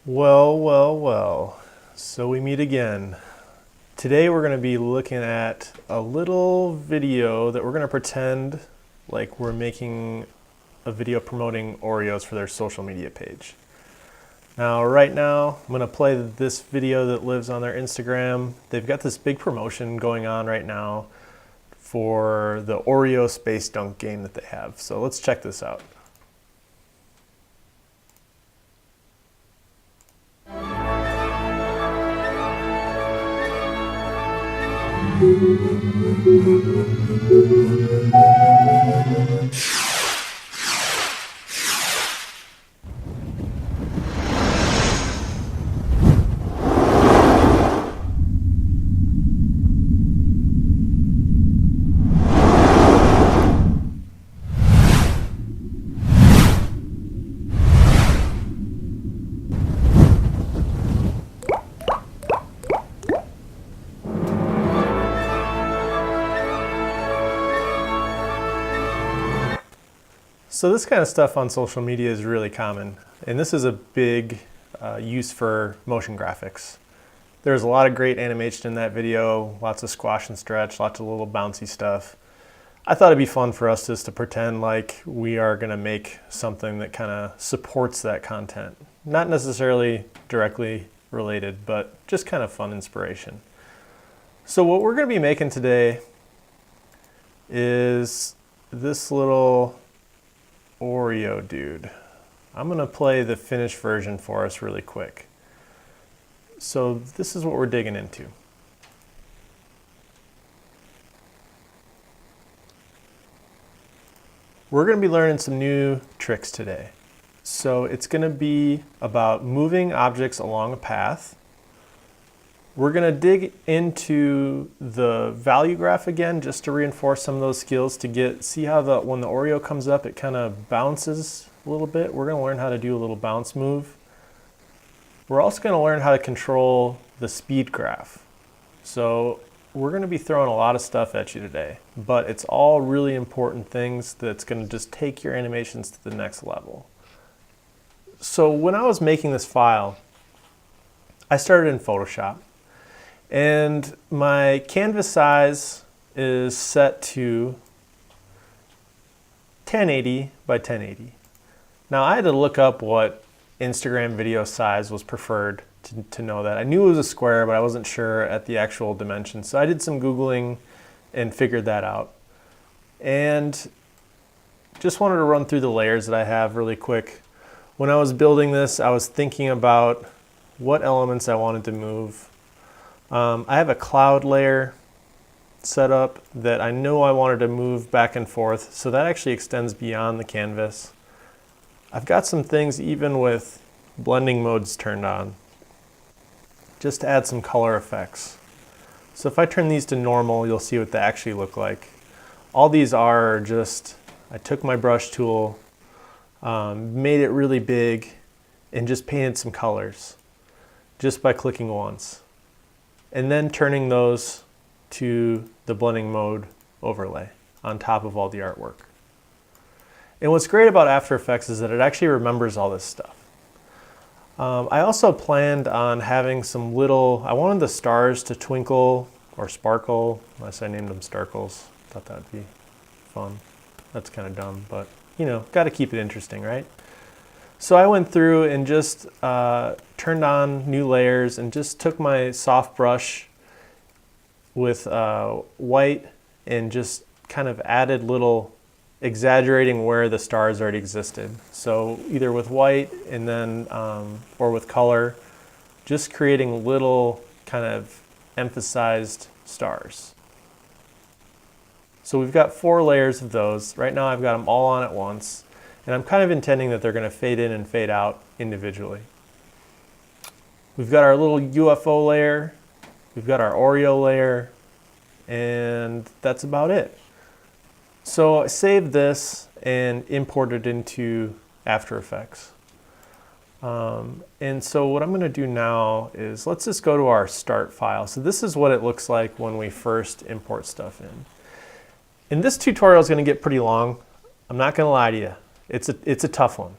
Well, well, well. So we meet again. Today we're going to be looking at a little video that we're going to pretend like we're making a video promoting Oreos for their social media page. Now, right now, I'm going to play this video that lives on their Instagram. They've got this big promotion going on right now for the Oreo Space Dunk game that they have. So let's check this out. So this kind of stuff on social media is really common, and this is a big use for motion graphics. There's a lot of great animation in that video, lots of squash and stretch, lots of little bouncy stuff. I thought it'd be fun for us just to pretend like we are going to make something that kind of supports that content. Not necessarily directly related, but just kind of fun inspiration. So what we're going to be making today is this little Oreo dude. I'm going to play the finished version for us really quick. So this is what we're digging into. We're going to be learning some new tricks today. So it's going to be about moving objects along a path. We're going to dig into the value graph again just to reinforce some of those skills to see how when the Oreo comes up it kind of bounces a little bit. We're going to learn how to do a little bounce move. We're also going to learn how to control the speed graph. So we're going to be throwing a lot of stuff at you today, but it's all really important things that's going to just take your animations to the next level. So when I was making this file, I started in Photoshop. And my canvas size is set to 1080 by 1080. Now I had to look up what Instagram video size was preferred to know that. I knew it was a square, but I wasn't sure at the actual dimensions. So I did some Googling and figured that out. And just wanted to run through the layers that I have really quick. When I was building this, I was thinking about what elements I wanted to move. I have a cloud layer set up that I know I wanted to move back and forth, so that actually extends beyond the canvas. I've got some things even with blending modes turned on, just to add some color effects. So if I turn these to normal, you'll see what they actually look like. All these are just, I took my brush tool, made it really big, and just painted some colors just by clicking once. And then turning those to the blending mode overlay on top of all the artwork. And what's great about After Effects is that it actually remembers all this stuff. I also planned on having some I wanted the stars to twinkle or sparkle, unless I named them Starkles. Thought that'd be fun. That's kind of dumb, but you know, got to keep it interesting, right? So I went through and just turned on new layers and just took my soft brush with white and just kind of added exaggerating where the stars already existed. So either with white and then, or with color, just creating little kind of emphasized stars. So we've got 4 layers of those. Right now I've got them all on at once. And I'm kind of intending that they're going to fade in and fade out individually. We've got our little UFO layer, we've got our Oreo layer, and that's about it. So I saved this and imported into After Effects. And so what I'm going to do now is let's just go to our start file. So this is what it looks like when we first import stuff in. And this tutorial is going to get pretty long. I'm not going to lie to you. It's a tough one.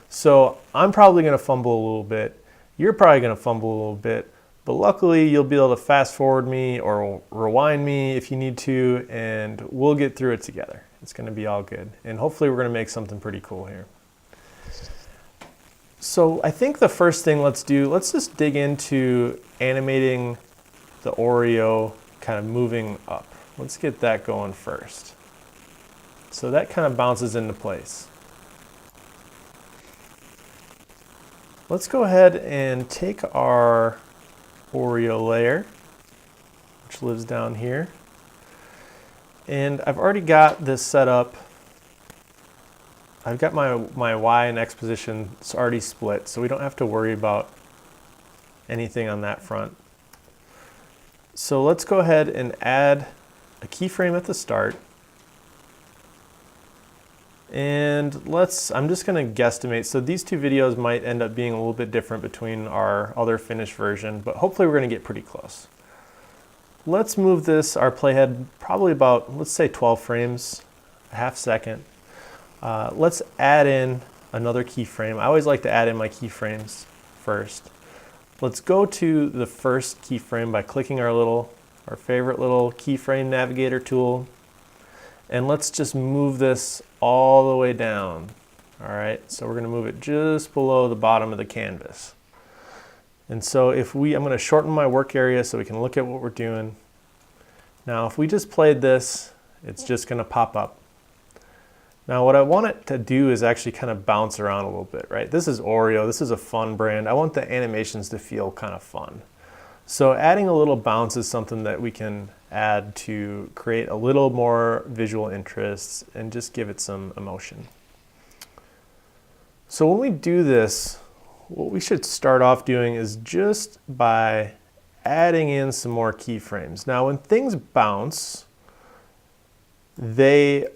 So I'm probably going to fumble a little bit You're probably going to fumble a little bit, but luckily you'll be able to fast forward me or rewind me if you need to, and we'll get through it together. It's going to be all good. And hopefully we're going to make something pretty cool here. So I think the first thing let's just dig into animating the Oreo kind of moving up. Let's get that going first. So that kind of bounces into place. Let's go ahead and take our Oreo layer, which lives down here. And I've already got this set up. I've got my Y and X position already split, so we don't have to worry about anything on that front. So let's go ahead and add a keyframe at the start. And I'm just going to guesstimate. So these two videos might end up being a little bit different between our other finished version, but hopefully we're going to get pretty close. Let's move our playhead probably about, let's say 12 frames, a half second. Let's add in another keyframe. I always like to add in my keyframes first. Let's go to the first keyframe by clicking our favorite little keyframe navigator tool. And let's just move this all the way down. All right, so we're going to move it just below the bottom of the canvas. And so I'm going to shorten my work area so we can look at what we're doing. Now, if we just played this, it's just going to pop up. Now, what I want it to do is actually kind of bounce around a little bit, right? This is Oreo. This is a fun brand. I want the animations to feel kind of fun. So adding a little bounce is something that we can add to create a little more visual interest and just give it some emotion. So when we do this, what we should start off doing is just by adding in some more keyframes. Now, when things bounce, you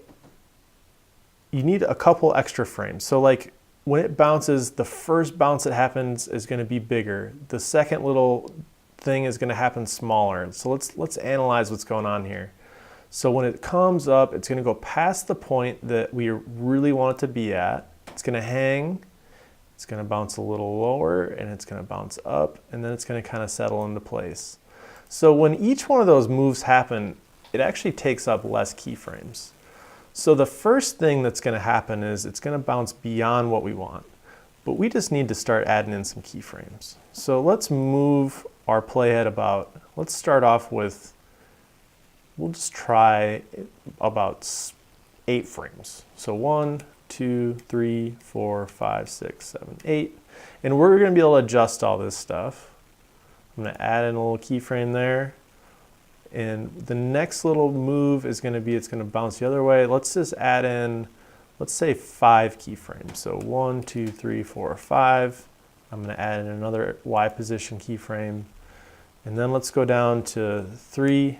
need a couple extra frames. So like when it bounces, the first bounce that happens is going to be bigger. The second little thing is going to happen smaller. So let's analyze what's going on here. So when it comes up, it's going to go past the point that we really want it to be at. It's going to hang. It's going to bounce a little lower, and it's going to bounce up, and then it's going to kind of settle into place. So when each one of those moves happen, it actually takes up less keyframes. So the first thing that's going to happen is it's going to bounce beyond what we want, but we just need to start adding in some keyframes. So let's move our playhead about, let's start off with, we'll just try about 8 frames. So 1, 2, 3, 4, 5, 6, 7, 8. And we're going to be able to adjust all this stuff. I'm going to add in a little keyframe there. And the next little move is going to be, it's going to bounce the other way. Let's just add in, let's say 5 keyframes. So 1, 2, 3, 4, 5. I'm going to add in another Y position keyframe. And then let's go down to 3.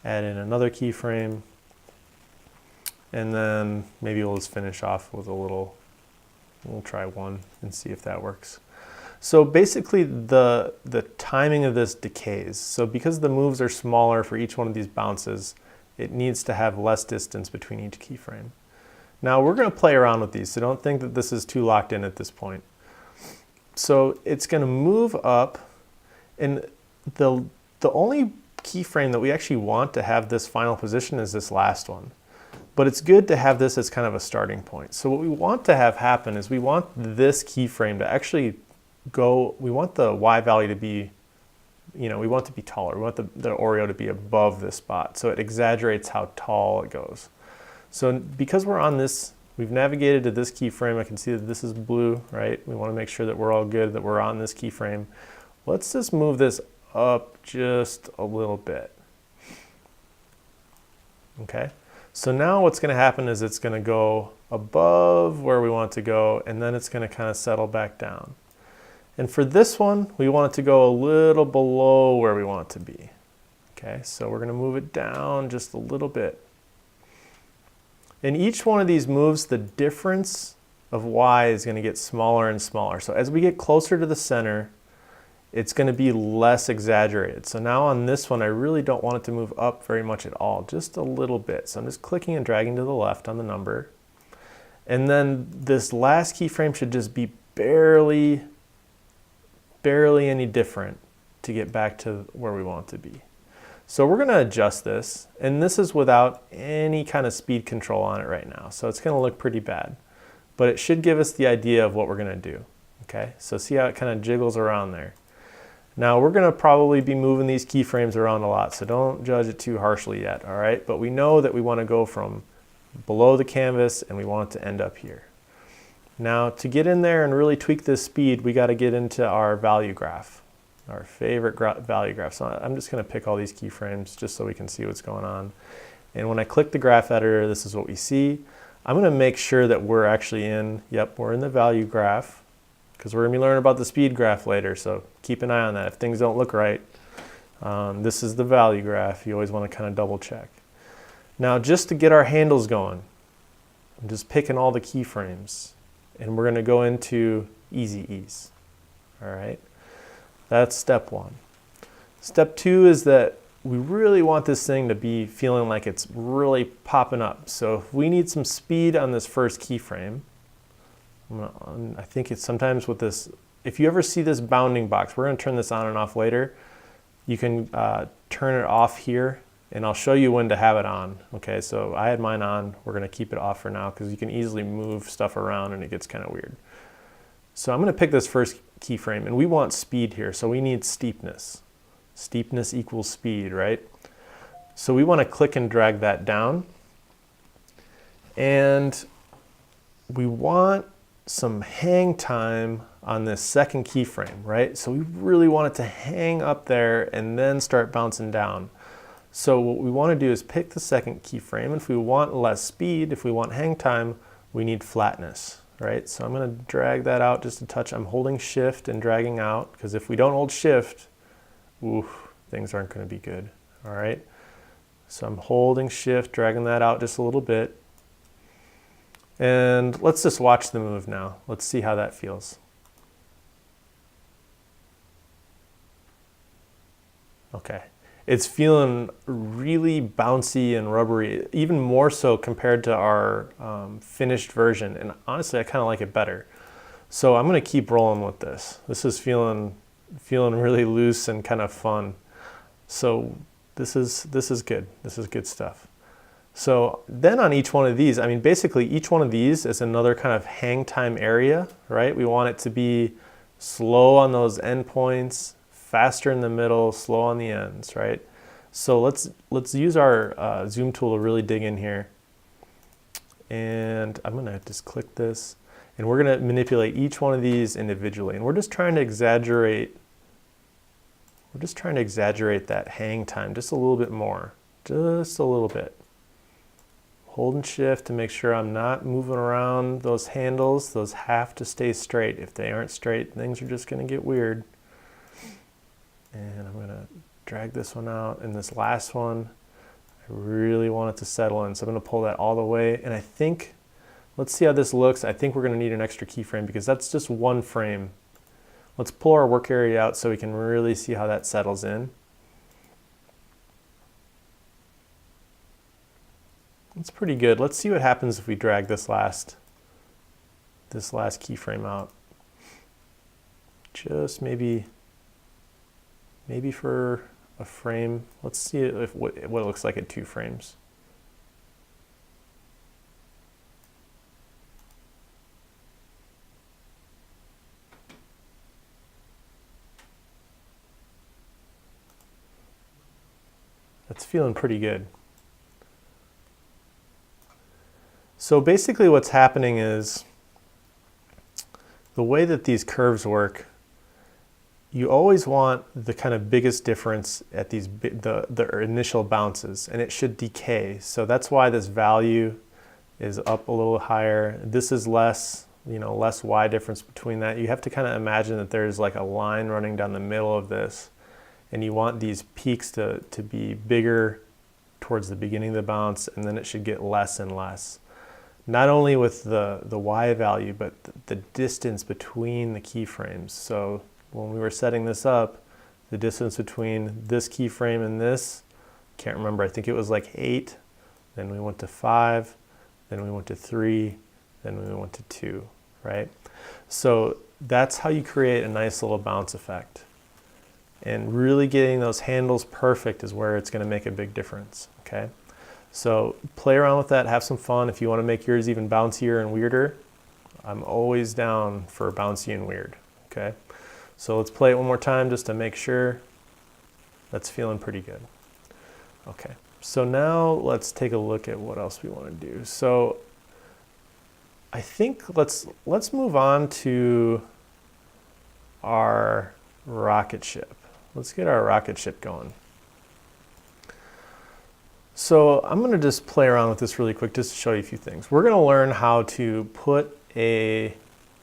Add in another keyframe. And then maybe we'll just finish off with we'll try 1 and see if that works. So basically the timing of this decays. So because the moves are smaller for each one of these bounces, it needs to have less distance between each keyframe. Now we're going to play around with these, so don't think that this is too locked in at this point. So it's going to move up, and the only keyframe that we actually want to have this final position is this last one. But it's good to have this as kind of a starting point. So what we want to have happen is we want this keyframe to actually we want the Y value to be, we want it to be taller. We want the Oreo to be above this spot. So it exaggerates how tall it goes. So because we're on this, we've navigated to this keyframe. I can see that this is blue, right? We want to make sure that we're all good, that we're on this keyframe. Let's just move this up just a little bit. Okay. So now what's going to happen is it's going to go above where we want it to go, and then it's going to kind of settle back down. And for this one, we want it to go a little below where we want it to be. Okay, so we're going to move it down just a little bit. In each one of these moves, the difference of Y is going to get smaller and smaller. So as we get closer to the center, it's going to be less exaggerated. So now on this one, I really don't want it to move up very much at all, just a little bit. So I'm just clicking and dragging to the left on the number. And then this last keyframe should just be barely any different to get back to where we want to be. So we're gonna adjust this, and this is without any kind of speed control on it right now. So it's gonna look pretty bad, but it should give us the idea of what we're gonna do. Okay, so see how it kind of jiggles around there. Now we're gonna probably be moving these keyframes around a lot, so don't judge it too harshly yet, all right? But we know that we wanna go from below the canvas and we want it to end up here. Now to get in there and really tweak this speed, we gotta get into our value graph, our favorite value graph. So I'm just gonna pick all these keyframes just so we can see what's going on. And when I click the graph editor, this is what we see. I'm gonna make sure that we're actually we're in the value graph, because we're gonna be learning about the speed graph later, so keep an eye on that. If things don't look right, this is the value graph. You always wanna kind of double check. Now just to get our handles going, I'm just picking all the keyframes, and we're gonna go into easy ease, all right? That's step one. Step two is that we really want this thing to be feeling like it's really popping up. So if we need some speed on this first keyframe, I think it's sometimes with this, if you ever see this bounding box, we're gonna turn this on and off later. You can turn it off here, and I'll show you when to have it on. Okay, so I had mine on. We're gonna keep it off for now because you can easily move stuff around and it gets kind of weird. So I'm gonna pick this first keyframe, and we want speed here, so we need steepness. Steepness equals speed, right? So we wanna click and drag that down. And we want some hang time on this second keyframe, right? So we really want it to hang up there and then start bouncing down. So what we want to do is pick the second keyframe. If we want less speed, if we want hang time, we need flatness, right? So I'm going to drag that out just a touch. I'm holding shift and dragging out, because if we don't hold shift, things aren't going to be good, all right? So I'm holding shift, dragging that out just a little bit. And let's just watch the move now. Let's see how that feels. Okay, it's feeling really bouncy and rubbery, even more so compared to our finished version. And honestly, I kind of like it better. So I'm gonna keep rolling with this. This is feeling really loose and kind of fun. So this is good. This is good stuff. So then on each one of these, I mean, basically each one of these is another kind of hang time area, right? We want it to be slow on those endpoints, faster in the middle, slow on the ends, right? So let's use our zoom tool to really dig in here. And I'm gonna just click this, and we're gonna manipulate each one of these individually. And we're just trying to exaggerate that hang time just a little bit more, just a little bit. Holding shift to make sure I'm not moving around those handles. Those have to stay straight. If they aren't straight, things are just gonna get weird. And I'm gonna drag this one out. And this last one, I really want it to settle in. So I'm gonna pull that all the way. And I think, let's see how this looks. I think we're gonna need an extra keyframe because that's just one frame. Let's pull our work area out so we can really see how that settles in. It's pretty good. Let's see what happens if we drag this last keyframe out. Just maybe for a frame. Let's see what it looks like at 2 frames. That's feeling pretty good. So basically what's happening is the way that these curves work, you always want the kind of biggest difference at these the initial bounces, and it should decay. So that's why this value is up a little higher. This is less, less Y difference between that. You have to kind of imagine that there's like a line running down the middle of this, and you want these peaks to be bigger towards the beginning of the bounce, and then it should get less and less. Not only with the Y value, but the distance between the keyframes. So when we were setting this up, the distance between this keyframe and this, can't remember, I think it was like 8, then we went to 5, then we went to 3, then we went to 2, right? So that's how you create a nice little bounce effect. And really getting those handles perfect is where it's going to make a big difference, okay? So play around with that, have some fun. If you want to make yours even bouncier and weirder, I'm always down for bouncy and weird, okay? So let's play it one more time just to make sure. That's feeling pretty good. Okay, so now let's take a look at what else we want to do. So I think let's move on to our rocket ship. Let's get our rocket ship going. So I'm going to just play around with this really quick just to show you a few things. We're going to learn how to put a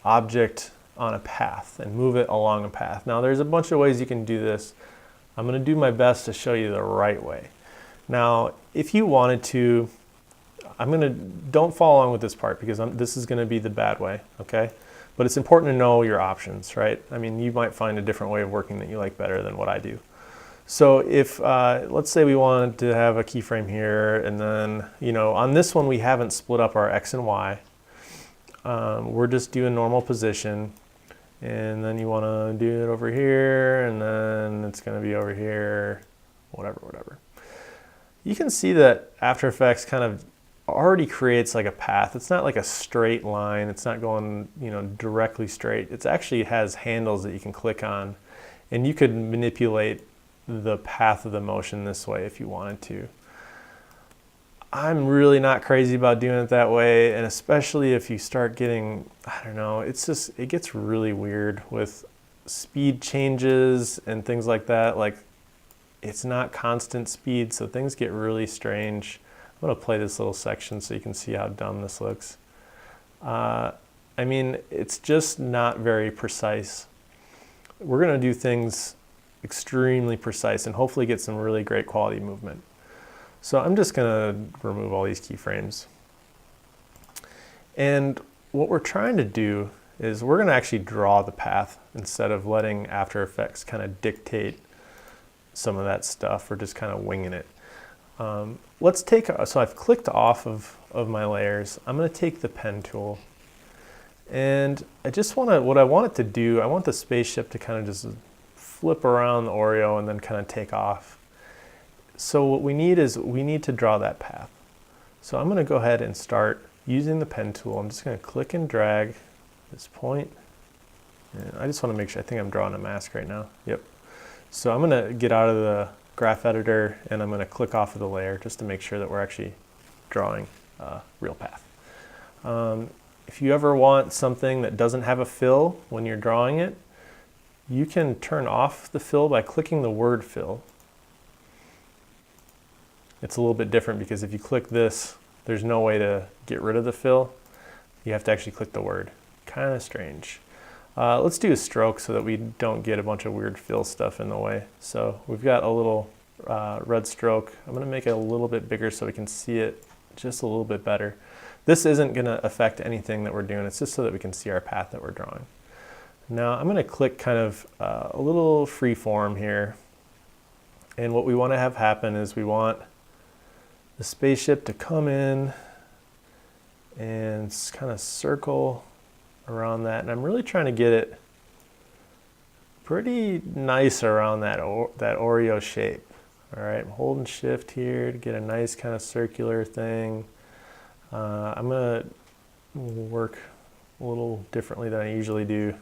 object on a path and move it along a path. Now there's a bunch of ways you can do this. I'm going to do my best to show you the right way. Now if you wanted to, don't follow along with this part because this is going to be the bad way, okay? But it's important to know your options, right? I mean, you might find a different way of working that you like better than what I do. So if, let's say we wanted to have a keyframe here, and then, on this one we haven't split up our X and Y. We're just doing normal position, and then you want to do it over here, and then it's going to be over here, whatever. You can see that After Effects kind of already creates like a path. It's not like a straight line. It's not going, directly straight. It actually has handles that you can click on, and you could manipulate the path of the motion this way if you wanted to. I'm really not crazy about doing it that way, and especially if you start getting, I don't know, it gets really weird with speed changes and things like that. Like, it's not constant speed, so things get really strange. I'm going to play this little section so you can see how dumb this looks. I mean, it's just not very precise. We're going to do things extremely precise and hopefully get some really great quality movement. So I'm just going to remove all these keyframes. And what we're trying to do is we're going to actually draw the path instead of letting After Effects kind of dictate some of that stuff. We're just kind of winging it. So I've clicked off of my layers. I'm going to take the pen tool, and what I want it to do, I want the spaceship to kind of just flip around the Oreo and then kind of take off. So what we need to draw that path. So I'm going to go ahead and start using the pen tool. I'm just going to click and drag this point. And I just want to make sure, I think I'm drawing a mask right now. Yep. So I'm going to get out of the graph editor and I'm going to click off of the layer just to make sure that we're actually drawing a real path. If you ever want something that doesn't have a fill when you're drawing it, you can turn off the fill by clicking the word fill. It's a little bit different because if you click this, there's no way to get rid of the fill. You have to actually click the word. Kind of strange. Let's do a stroke so that we don't get a bunch of weird fill stuff in the way. So we've got a little red stroke. I'm going to make it a little bit bigger so we can see it just a little bit better. This isn't going to affect anything that we're doing. It's just so that we can see our path that we're drawing. Now I'm going to click kind of a little free form here. And what we want to have happen is we want the spaceship to come in and kind of circle around that. And I'm really trying to get it pretty nice around that Oreo shape. All right, I'm holding shift here to get a nice kind of circular thing. I'm going to work a little differently than I usually do.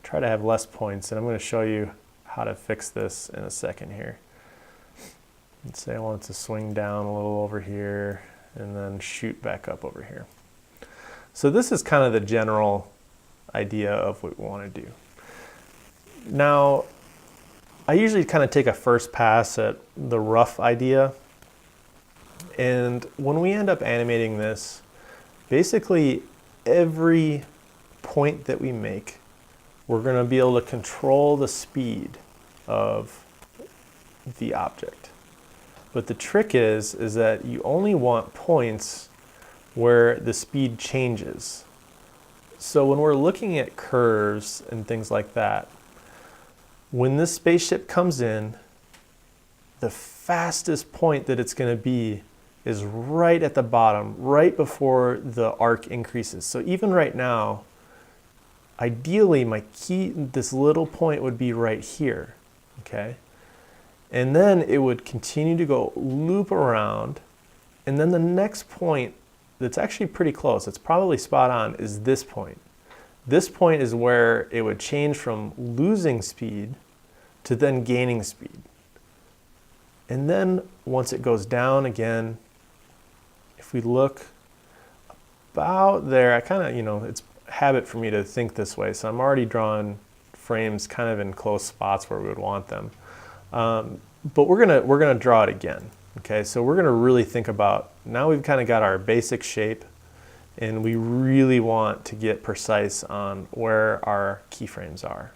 Try to have less points, and I'm going to show you how to fix this in a second here. Let's say I want it to swing down a little over here and then shoot back up over here. So this is kind of the general idea of what we want to do. Now, I usually kind of take a first pass at the rough idea. And when we end up animating this, basically every point that we make, we're going to be able to control the speed of the object. But the trick is that you only want points where the speed changes. So when we're looking at curves and things like that, when this spaceship comes in, the fastest point that it's going to be is right at the bottom, right before the arc increases. So even right now, ideally my key, this little point would be right here, okay? And then it would continue to go loop around, and then the next point that's actually pretty close, it's probably spot on, is this point. This point is where it would change from losing speed to then gaining speed. And then once it goes down again, if we look about there, I kind of, you know, it's habit for me to think this way, so I'm already drawing frames kind of in close spots where we would want them. But we're gonna draw it again. Okay, so we're gonna really think about, now we've kind of got our basic shape, and we really want to get precise on where our keyframes are.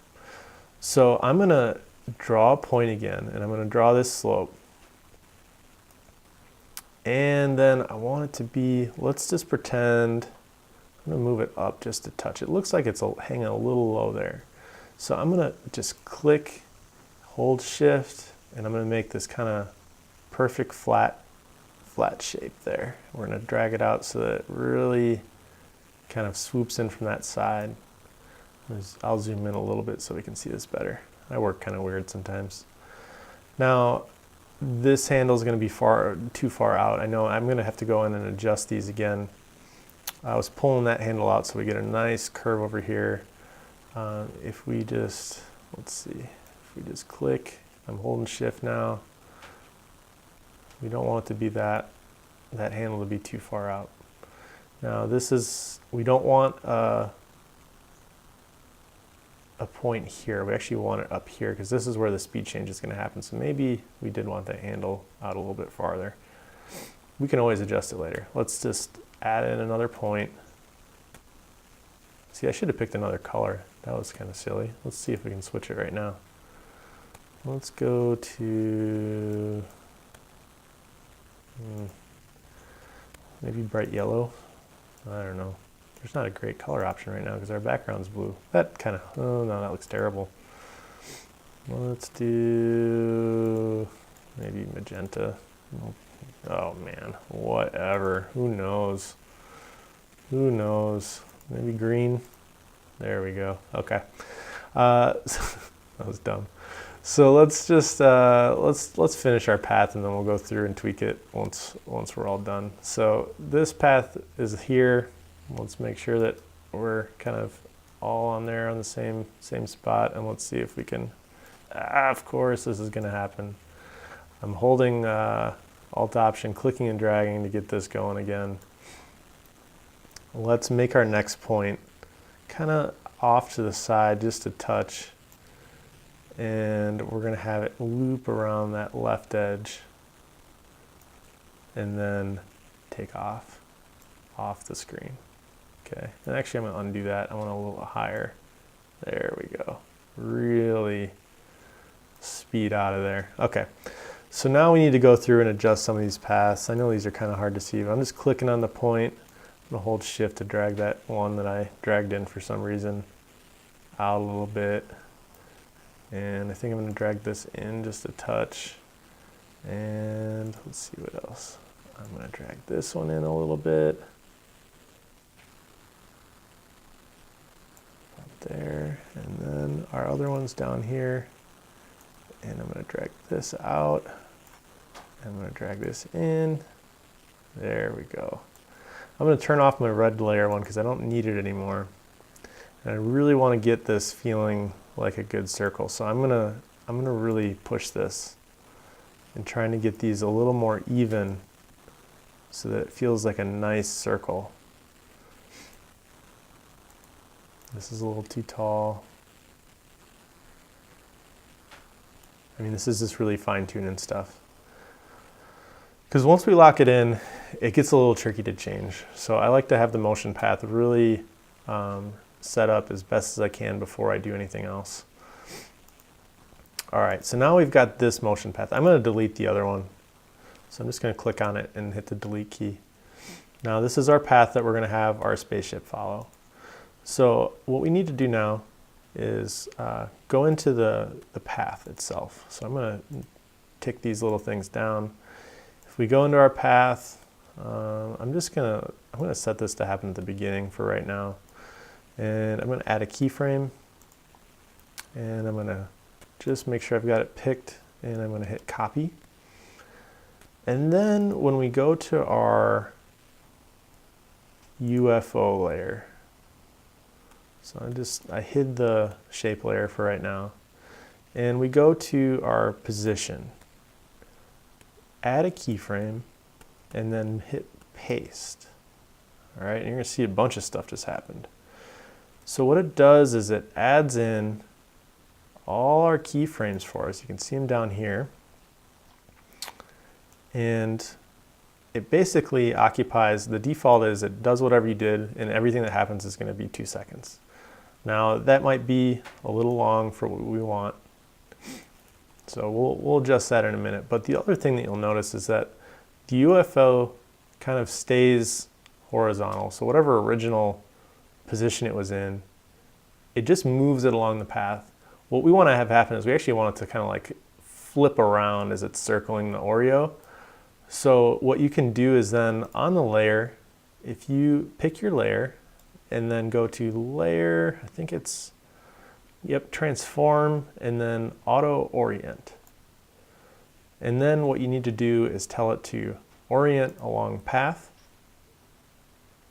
So I'm gonna draw a point again, and I'm gonna draw this slope. And then I want it to be, let's just pretend, I'm gonna move it up just a touch. It looks like it's hanging a little low there. So I'm gonna just click, hold shift, and I'm gonna make this kind of perfect flat shape there. We're gonna drag it out so that it really kind of swoops in from that side. I'll zoom in a little bit so we can see this better. I work kind of weird sometimes. Now, this handle is going to be too far out. I know I'm going to have to go in and adjust these again. I was pulling that handle out so we get a nice curve over here. If we just, let's see, if we just click, I'm holding shift now. We don't want it to be that handle to be too far out. Now this is, we don't want a point here. We actually want it up here because this is where the speed change is going to happen. So maybe we did want that handle out a little bit farther. We can always adjust it later. Let's just add in another point. See, I should have picked another color. That was kind of silly. Let's see if we can switch it right now. Let's go to maybe bright yellow. I don't know. There's not a great color option right now because our background's blue. That kind of, oh no, that looks terrible. Let's do maybe magenta. Oh man, whatever. Who knows? Who knows? Maybe green. There we go. Okay. That was dumb. So let's just let's finish our path, and then we'll go through and tweak it once we're all done. So this path is here. Let's make sure that we're kind of all on there on the same spot, and let's see if we can, of course this is going to happen. I'm holding Alt Option, clicking and dragging to get this going again. Let's make our next point kind of off to the side just a touch, and we're going to have it loop around that left edge and then take off the screen. Okay, and actually I'm going to undo that. I want it a little higher. There we go. Really speed out of there. Okay, so now we need to go through and adjust some of these paths. I know these are kind of hard to see, but I'm just clicking on the point. I'm going to hold shift to drag that one that I dragged in for some reason out a little bit. And I think I'm going to drag this in just a touch. And let's see what else. I'm going to drag this one in a little bit. There, and then our other one's down here, and I'm going to drag this out. I'm going to drag this in. There we go. I'm going to turn off my red layer one because I don't need it anymore, and I really want to get this feeling like a good circle. So I'm gonna really push this and trying to get these a little more even so that it feels like a nice circle. This is a little too tall. I mean, this is just really fine-tuning stuff. Because once we lock it in, it gets a little tricky to change. So I like to have the motion path really set up as best as I can before I do anything else. All right, so now we've got this motion path. I'm going to delete the other one. So I'm just going to click on it and hit the delete key. Now this is our path that we're going to have our spaceship follow. So what we need to do now is go into the path itself. So I'm going to tick these little things down. If we go into our path, I'm gonna set this to happen at the beginning for right now. And I'm gonna add a keyframe, and I'm gonna just make sure I've got it picked, and I'm gonna hit copy. And then when we go to our UFO layer, so I hid the shape layer for right now, and we go to our position, add a keyframe, and then hit paste. All right, and you're gonna see a bunch of stuff just happened. So what it does is it adds in all our keyframes for us. You can see them down here. And it basically occupies, the default is it does whatever you did, and everything that happens is gonna be 2 seconds. Now that might be a little long for what we want. So we'll adjust that in a minute. But the other thing that you'll notice is that the UFO kind of stays horizontal. So whatever original position it was in, it just moves it along the path. What we want to have happen is we actually want it to kind of like flip around as it's circling the Oreo. So what you can do is then on the layer, if you pick your layer and then go to layer, I think it's, yep, transform, and then auto orient. And then what you need to do is tell it to orient along path,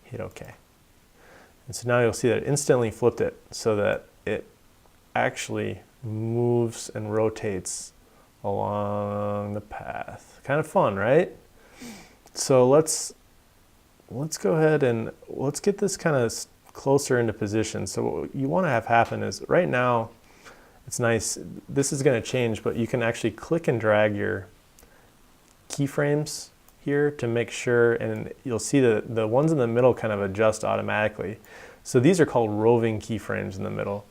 hit OK. And so now you'll see that it instantly flipped it so that it actually moves and rotates along the path. Kind of fun, right? So let's go ahead and let's get this kind of closer into position. So what you want to have happen is right now, it's nice, this is going to change, but you can actually click and drag your keyframes here to make sure, and you'll see that the ones in the middle kind of adjust automatically. So these are called roving keyframes in the middle.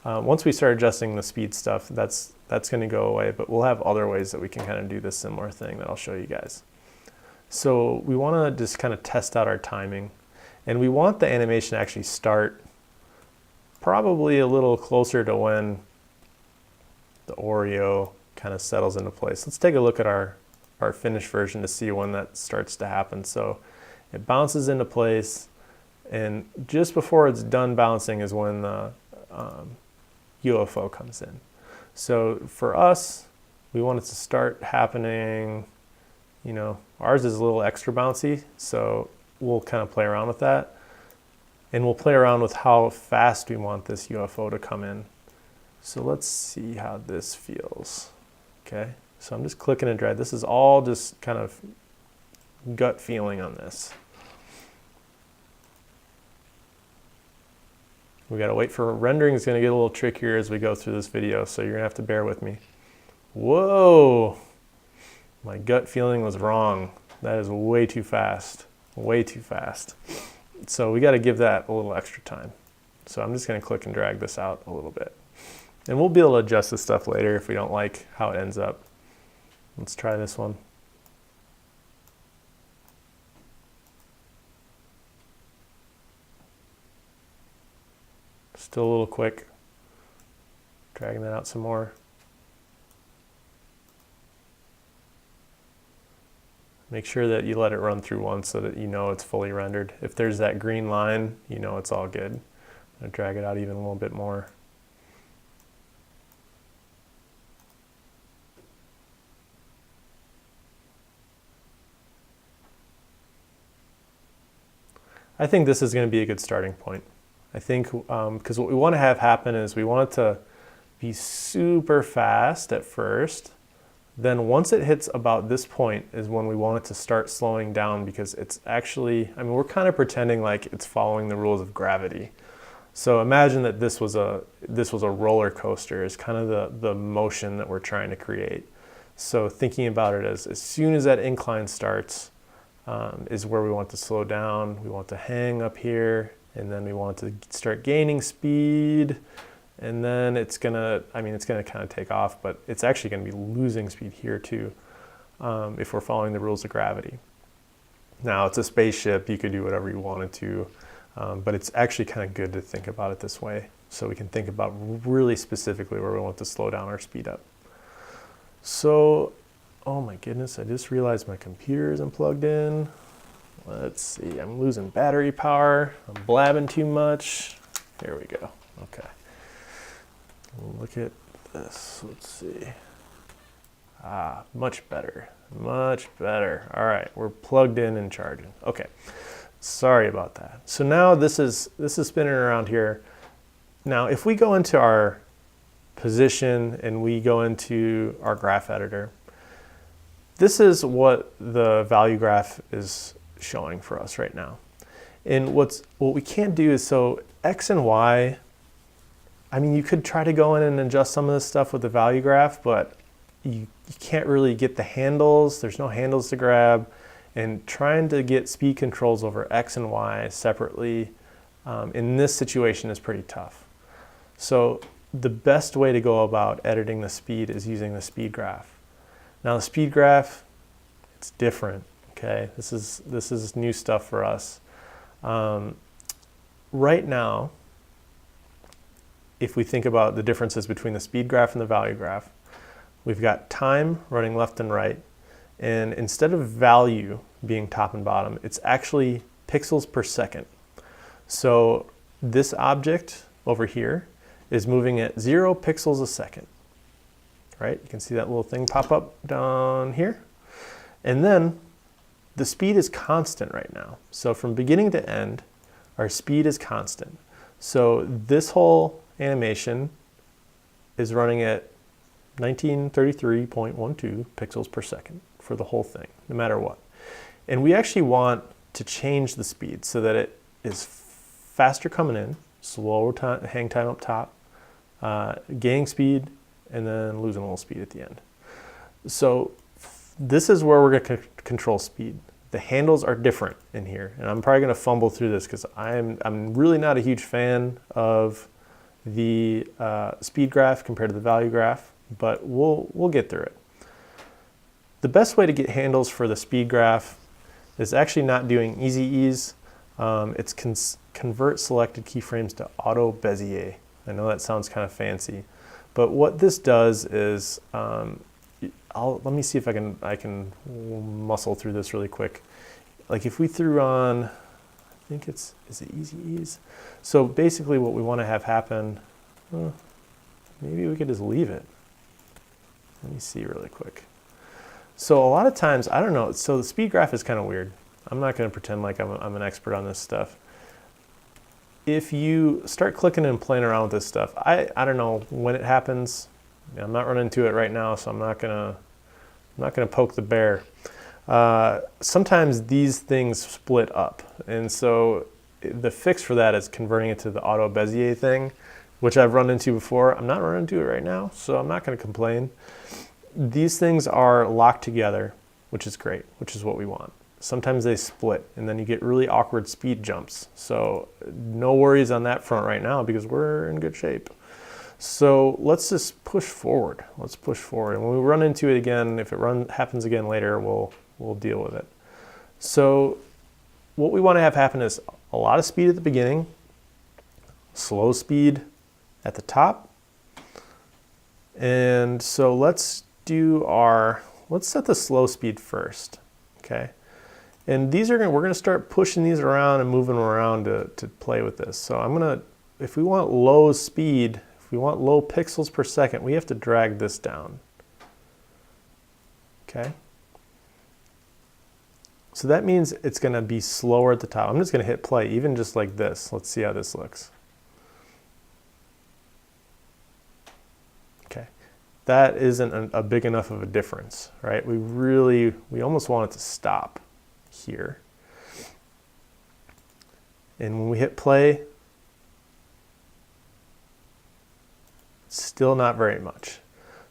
Once we start adjusting the speed stuff, that's going to go away, but we'll have other ways that we can kind of do this similar thing that I'll show you guys. So we want to just kind of test out our timing, and we want the animation to actually start probably a little closer to when the Oreo kind of settles into place. Let's take a look at our finished version to see when that starts to happen. So it bounces into place, and just before it's done bouncing is when the UFO comes in. So for us, we want it to start happening, you know, ours is a little extra bouncy, so we'll kind of play around with that. And we'll play around with how fast we want this UFO to come in. So let's see how this feels. Okay, so I'm just clicking and drag. This is all just kind of gut feeling on this. We gotta wait for rendering. Is gonna get a little trickier as we go through this video, so you're gonna have to bear with me. Whoa, my gut feeling was wrong. That is way too fast, way too fast. So we gotta give that a little extra time. So I'm just gonna click and drag this out a little bit. And we'll be able to adjust this stuff later if we don't like how it ends up. Let's try this one. Still a little quick. Dragging that out some more. Make sure that you let it run through once so that you know it's fully rendered. If there's that green line, you know it's all good. I'm gonna drag it out even a little bit more. I think this is going to be a good starting point. I think because what we want to have happen is we want it to be super fast at first. Then once it hits about this point is when we want it to start slowing down, because it's actually, I mean, we're kind of pretending like it's following the rules of gravity. So imagine that this was a roller coaster, is kind of the motion that we're trying to create. So thinking about it as soon as that incline starts, is where we want to slow down. We want to hang up here, and then we want to start gaining speed, and then it's gonna kind of take off, but it's actually gonna be losing speed here too, if we're following the rules of gravity. Now it's a spaceship, you could do whatever you wanted to, but it's actually kind of good to think about it this way, so we can think about really specifically where we want to slow down our speed up. So, oh my goodness, I just realized my computer isn't plugged in. Let's see, I'm losing battery power. I'm blabbing too much. Here we go. Okay. Look at this. Let's see. Ah, much better. Much better. All right, we're plugged in and charging. Okay. Sorry about that. So now this is spinning around here. Now, if we go into our position and we go into our graph editor, this is what the value graph is showing for us right now. And what we can't do is, so X and Y, I mean, you could try to go in and adjust some of this stuff with the value graph, but you can't really get the handles. There's no handles to grab. And trying to get speed controls over X and Y separately in this situation is pretty tough. So the best way to go about editing the speed is using the speed graph. Now the speed graph, it's different, okay? This is new stuff for us. Right now, if we think about the differences between the speed graph and the value graph, we've got time running left and right, and instead of value being top and bottom, it's actually pixels per second. So this object over here is moving at 0 pixels a second, right? You can see that little thing pop up down here. And then the speed is constant right now. So from beginning to end, our speed is constant. So this whole animation is running at 1933.12 pixels per second for the whole thing, no matter what. And we actually want to change the speed so that it is faster coming in, slower hang time up top, gaining speed, and then losing a little speed at the end. So this is where we're going to control speed. The handles are different in here, and I'm probably going to fumble through this because I'm really not a huge fan of the speed graph compared to the value graph, but we'll get through it. The best way to get handles for the speed graph is actually not doing easy ease. It's convert selected keyframes to auto Bezier. I know that sounds kind of fancy, but what this does is, let me see if I can muscle through this really quick. Like if we threw on, I think is it easy ease? So basically what we want to have happen, maybe we could just leave it. Let me see really quick. So a lot of times, I don't know, so the speed graph is kind of weird. I'm not going to pretend like I'm an expert on this stuff. If you start clicking and playing around with this stuff, I don't know when it happens. I'm not running into it right now, so I'm not gonna poke the bear. Sometimes these things split up, and so the fix for that is converting it to the auto Bezier thing, which I've run into before. I'm not running into it right now, so I'm not going to complain. These things are locked together, which is great, which is what we want. Sometimes they split, and then you get really awkward speed jumps. So no worries on that front right now because we're in good shape. So let's just push forward. Let's push forward. And when we run into it again, if it happens again later, we'll deal with it. So what we want to have happen is a lot of speed at the beginning, slow speed at the top. And so let's set the slow speed first, okay? And we're gonna start pushing these around and moving them around to play with this. So if we want low speed, if we want low pixels per second, we have to drag this down, okay? So that means it's gonna be slower at the top. I'm just gonna hit play, even just like this. Let's see how this looks. Okay, that isn't a big enough of a difference, right? We almost want it to stop here. And when we hit play, still not very much.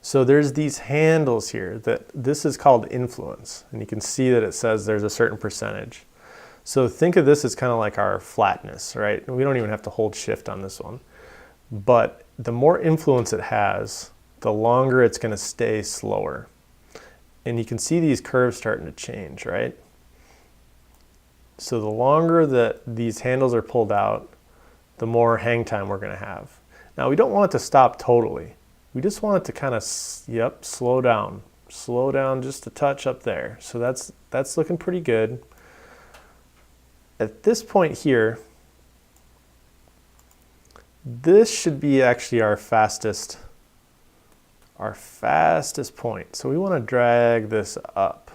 So there's these handles here this is called influence, and you can see that it says there's a certain percentage. So think of this as kind of like our flatness, right? We don't even have to hold shift on this one. But the more influence it has, the longer it's going to stay slower. And you can see these curves starting to change, right? So the longer that these handles are pulled out, the more hang time we're going to have. Now we don't want it to stop totally. We just want it to kind of, slow down just a touch up there. So that's looking pretty good. at this point here, this should be actually our fastest point. So we want to drag this up.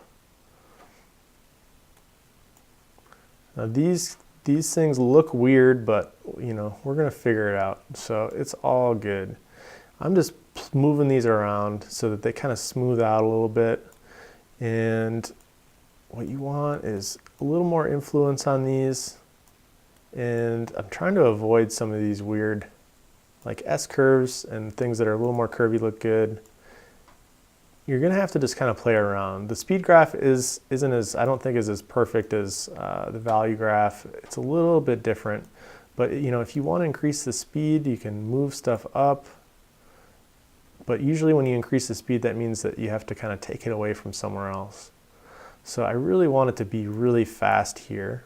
Now these things look weird, but you know, we're gonna figure it out. So it's all good. I'm just moving these around so that they kind of smooth out a little bit. And what you want is a little more influence on these. And I'm trying to avoid some of these weird, like S-curves and things that are a little more curvy look good. You're gonna have to just kind of play around. The speed graph isn't as, I don't think is as perfect as the value graph. It's a little bit different, but you know, if you want to increase the speed, you can move stuff up. But usually when you increase the speed, that means that you have to kind of take it away from somewhere else. So I really want it to be really fast here.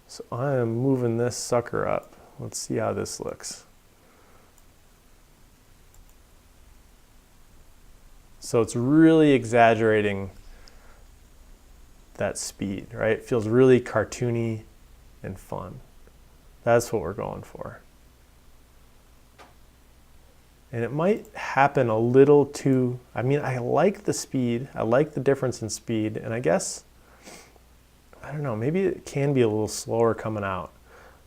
So I am moving this sucker up. Let's see how this looks. So it's really exaggerating that speed, right? It feels really cartoony and fun. That's what we're going for. And it might happen a little too, I mean, I like the speed, I like the difference in speed, and I guess, I don't know, maybe it can be a little slower coming out.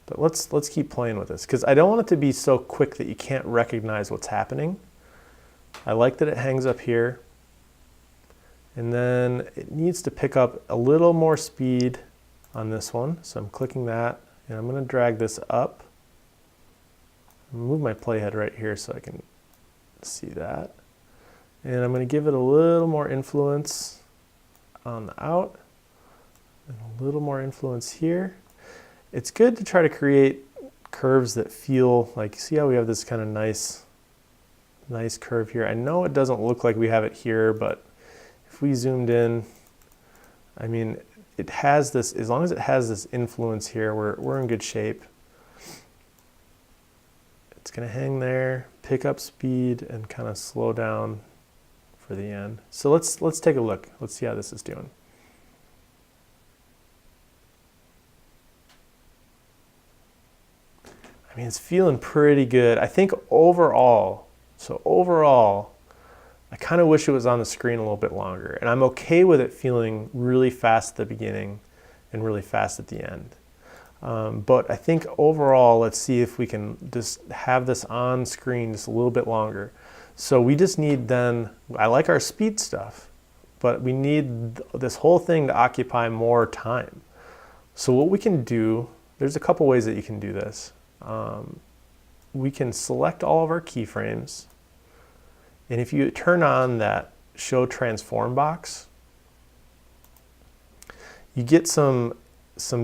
But let's keep playing with this, because I don't want it to be so quick that you can't recognize what's happening. I like that it hangs up here, and then it needs to pick up a little more speed on this one. So I'm clicking that, and I'm going to drag this up. Move my playhead right here so I can see that. And I'm going to give it a little more influence on the out, and a little more influence here. It's good to try to create curves that feel like, see how we have this kind of nice curve here. I know it doesn't look like we have it here, but if we zoomed in, I mean, it has this, as long as it has this influence here, we're in good shape. It's going to hang there, pick up speed, and kind of slow down for the end. So let's take a look. Let's see how this is doing. I mean, it's feeling pretty good. I think overall, I kind of wish it was on the screen a little bit longer. And I'm okay with it feeling really fast at the beginning and really fast at the end. But I think overall, let's see if we can just have this on screen just a little bit longer. So we just need then, I like our speed stuff, but we need this whole thing to occupy more time. So what we can do, there's a couple ways that you can do this. We can select all of our keyframes, and if you turn on that show transform box, you get some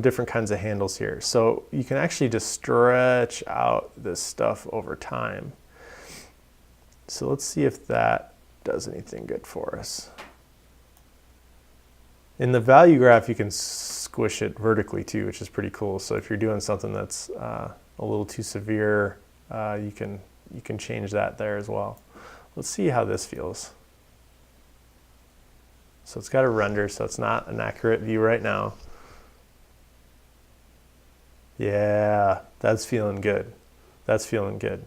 different kinds of handles here. So you can actually just stretch out this stuff over time. So let's see if that does anything good for us. In the value graph, you can squish it vertically too, which is pretty cool. So if you're doing something that's a little too severe, you can change that there as well. Let's see how this feels. So it's got a render, so it's not an accurate view right now. Yeah, that's feeling good. That's feeling good.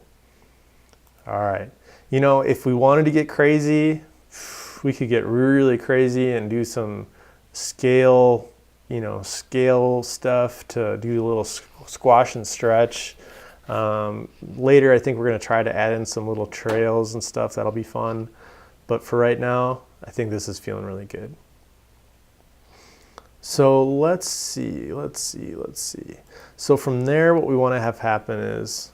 All right. You know, if we wanted to get crazy, we could get really crazy and do some scale stuff to do a little squash and stretch. Later, I think we're going to try to add in some little trails and stuff. That'll be fun. But for right now, I think this is feeling really good. So let's see. So from there, what we want to have happen is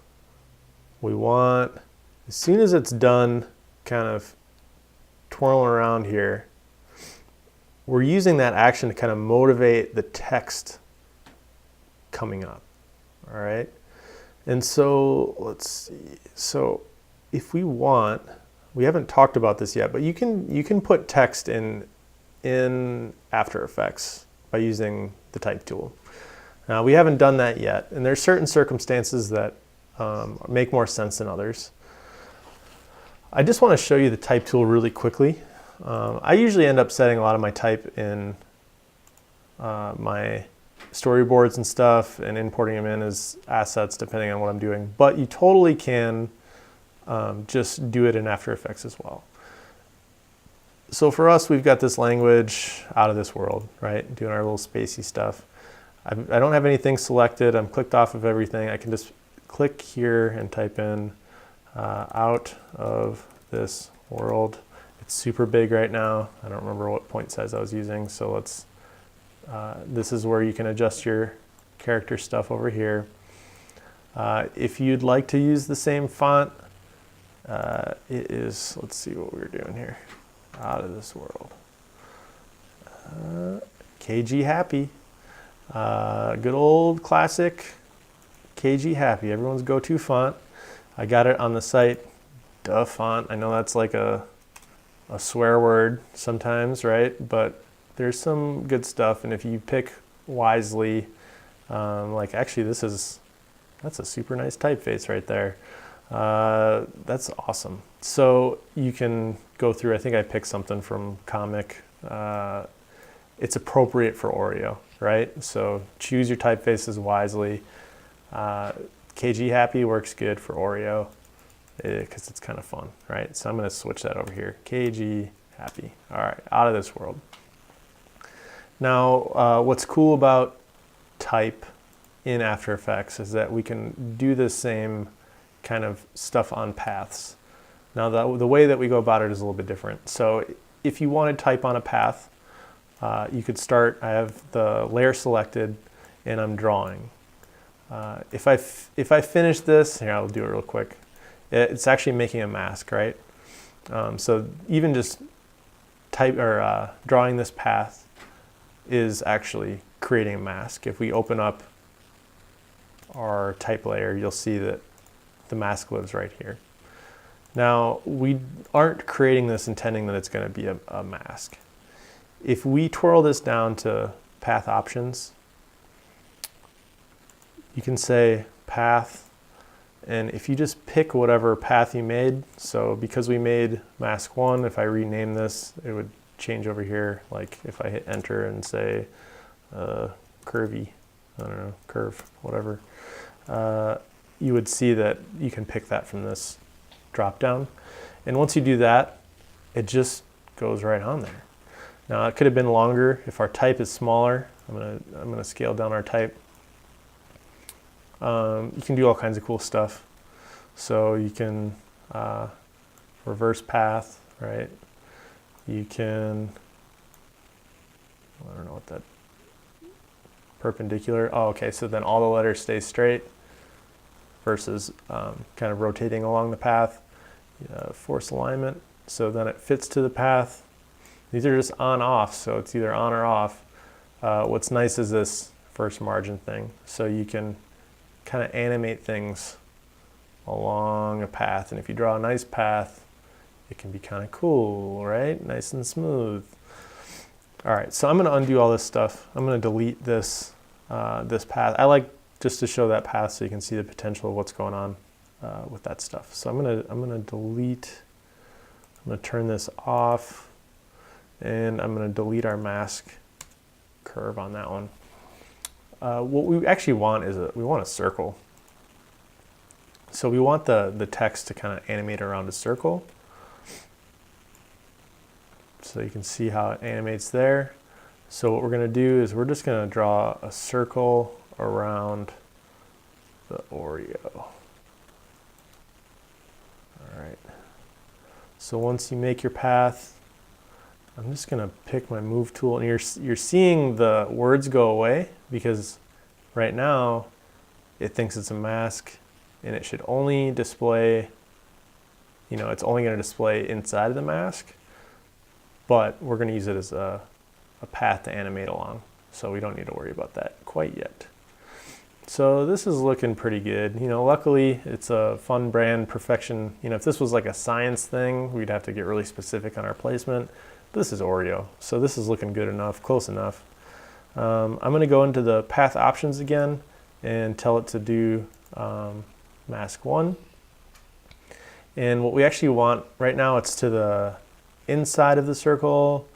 we want, as soon as it's done kind of twirling around here, we're using that action to kind of motivate the text coming up. All right. And so let's see. So if we want, we haven't talked about this yet, but you can put text in After Effects by using the type tool. Now we haven't done that yet, and there's certain circumstances that make more sense than others. I just want to show you the type tool really quickly. I usually end up setting a lot of my type in my storyboards and stuff and importing them in as assets depending on what I'm doing. But you totally can just do it in After Effects as well. So for us, we've got this language out of this world, right? Doing our little spacey stuff. I don't have anything selected. I'm clicked off of everything. I can just click here and type in out of this world. It's super big right now. I don't remember what point size I was using. So let's, this is where you can adjust your character stuff over here. If you'd like to use the same font, it is, let's see what we're doing here. Out of this world. KG Happy. Good old classic KG Happy, everyone's go-to font. I got it on the site, duh font. I know that's like a swear word sometimes, right? But there's some good stuff, and if you pick wisely, like actually that's a super nice typeface right there. That's awesome. So you can go through, I think I picked something from Comic. It's appropriate for Oreo, right? So choose your typefaces wisely. KG Happy works good for Oreo because it's kind of fun, right? So I'm going to switch that over here. KG Happy. All right, out of this world. Now, what's cool about type in After Effects is that we can do the same kind of stuff on paths. Now the way that we go about it is a little bit different. So if you want to type on a path, you could start, I have the layer selected and I'm drawing. If I finish this, here I'll do it real quick. It's actually making a mask, right? So even just drawing this path is actually creating a mask. If we open up our type layer, you'll see that the mask lives right here. Now, we aren't creating this intending that it's going to be a mask. If we twirl this down to path options, you can say path, and if you just pick whatever path you made, so because we made mask 1, if I rename this, it would change over here. Like if I hit enter and say curvy, I don't know, curve, whatever, you would see that you can pick that from this drop down. And once you do that, it just goes right on there. Now it could have been longer. If our type is smaller, I'm gonna scale down our type. You can do all kinds of cool stuff. So you can reverse path, right? You can, I don't know what that, perpendicular. Oh, okay, so then all the letters stay straight versus kind of rotating along the path. Force alignment, so then it fits to the path. These are just on off, so it's either on or off. What's nice is this first margin thing, so you can kind of animate things along a path, and if you draw a nice path, it can be kind of cool, right? Nice and smooth. All right, so I'm going to undo all this stuff. I'm going to delete this this path. I like just to show that path so you can see the potential of what's going on with that stuff. So I'm gonna delete. I'm gonna turn this off, and I'm gonna delete our mask curve on that one. What we actually want is we want a circle. So we want the text to kind of animate around a circle. So you can see how it animates there. So what we're gonna do is we're just gonna draw a circle around the Oreo. All right, so once you make your path, I'm just gonna pick my move tool, and you're seeing the words go away because right now it thinks it's a mask and it should only display, it's only gonna display inside of the mask, but we're gonna use it as a path to animate along. So we don't need to worry about that quite yet. So this is looking pretty good. Luckily it's a fun brand, perfection. If this was like a science thing, we'd have to get really specific on our placement. But this is Oreo, so this is looking good enough, close enough. I'm gonna go into the path options again and tell it to do mask 1. And what we actually want right now, it's to the inside of the circle.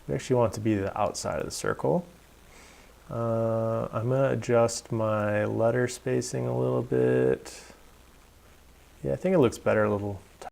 We actually want it to be the outside of the circle. I'm gonna adjust my letter spacing a little bit. Yeah, I think it looks better a little